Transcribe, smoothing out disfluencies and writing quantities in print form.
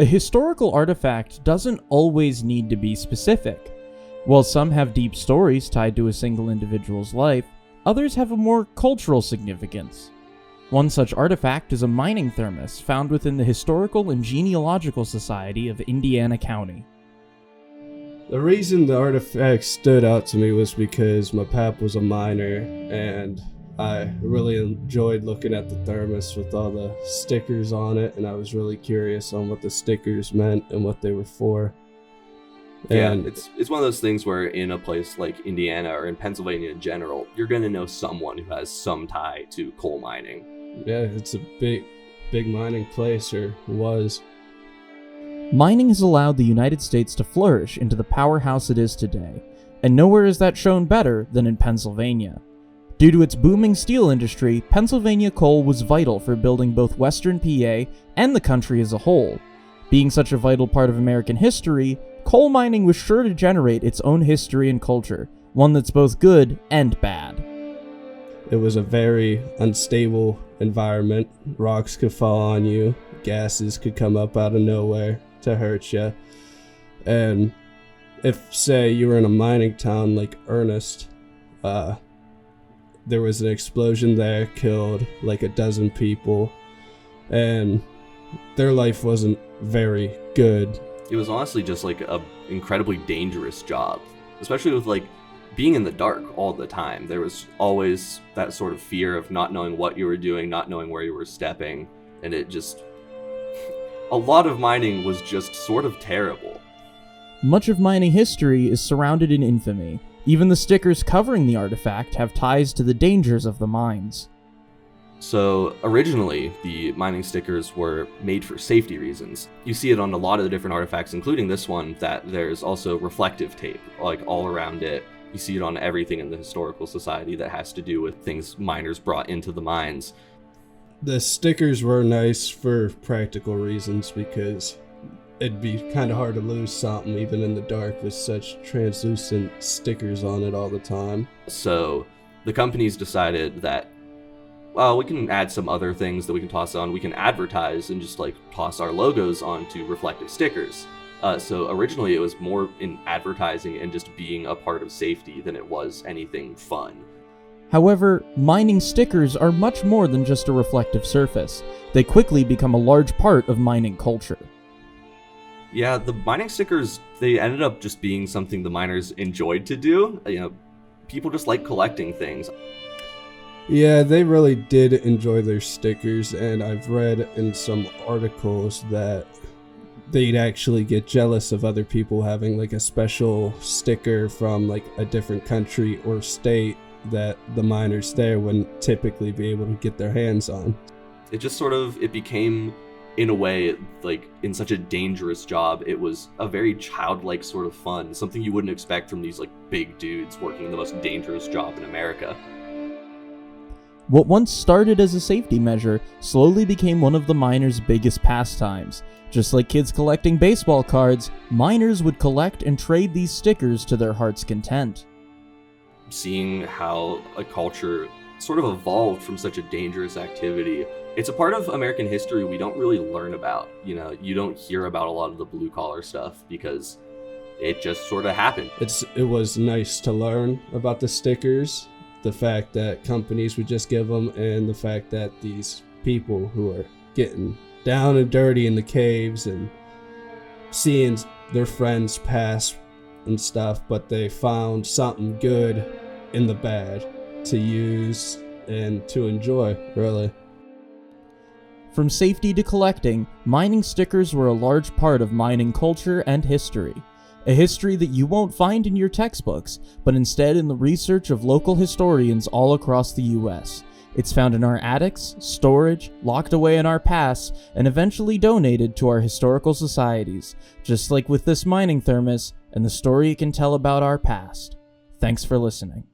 A historical artifact doesn't always need to be specific. While some have deep stories tied to a single individual's life, others have a more cultural significance. One such artifact is a mining thermos found within the Historical and Genealogical Society of Indiana County. The reason the artifact stood out to me was because my pap was a miner, and I really enjoyed looking at the thermos with all the stickers on it, and I was really curious on what the stickers meant and what they were for. And it's one of those things where in a place like Indiana or in Pennsylvania in general, you're going to know someone who has some tie to coal mining. Yeah, it's a big mining place, or was. Mining has allowed the United States to flourish into the powerhouse it is today, and nowhere is that shown better than in Pennsylvania. Due to its booming steel industry, Pennsylvania coal was vital for building both Western PA and the country as a whole. Being such a vital part of American history, coal mining was sure to generate its own history and culture, one that's both good and bad. It was a very unstable environment. Rocks could fall on you, gases could come up out of nowhere to hurt you. And if, say, you were in a mining town like Ernest, there was an explosion there, killed like a dozen people, and their life wasn't very good. It was honestly just like a incredibly dangerous job, especially with like being in the dark all the time. There was always that sort of fear of not knowing what you were doing, not knowing where you were stepping, and it just... a lot of mining was just sort of terrible. Much of mining history is surrounded in infamy. Even the stickers covering the artifact have ties to the dangers of the mines. So originally, the mining stickers were made for safety reasons. You see it on a lot of the different artifacts, including this one, that there's also reflective tape, like all around it. You see it on everything in the Historical Society that has to do with things miners brought into the mines. The stickers were nice for practical reasons, because it'd be kind of hard to lose something even in the dark with such translucent stickers on it all the time. So the companies decided that, well, we can add some other things that we can toss on. We can advertise and just like toss our logos onto reflective stickers. So originally it was more in advertising and just being a part of safety than it was anything fun. However, mining stickers are much more than just a reflective surface. They quickly become a large part of mining culture. Yeah, the mining stickers, they ended up just being something the miners enjoyed to do. You know, people just like collecting things. Yeah, they really did enjoy their stickers, and I've read in some articles that they'd actually get jealous of other people having like a special sticker from like a different country or state that the miners there wouldn't typically be able to get their hands on. It just sort of, it became, in a way, like in such a dangerous job, it was a very childlike sort of fun, something you wouldn't expect from these like big dudes working in the most dangerous job in America. What once started as a safety measure slowly became one of the miners' biggest pastimes. Just like kids collecting baseball cards, miners would collect and trade these stickers to their heart's content. Seeing how a culture sort of evolved from such a dangerous activity, it's a part of American history we don't really learn about. You know, you don't hear about a lot of the blue-collar stuff because it just sort of happened. It was nice to learn about the stickers, the fact that companies would just give them, and the fact that these people who are getting down and dirty in the caves and seeing their friends pass and stuff, but they found something good in the bad to use and to enjoy, really. From safety to collecting, mining stickers were a large part of mining culture and history. A history that you won't find in your textbooks, but instead in the research of local historians all across the US. It's found in our attics, storage, locked away in our pasts, and eventually donated to our historical societies, just like with this mining thermos and the story it can tell about our past. Thanks for listening.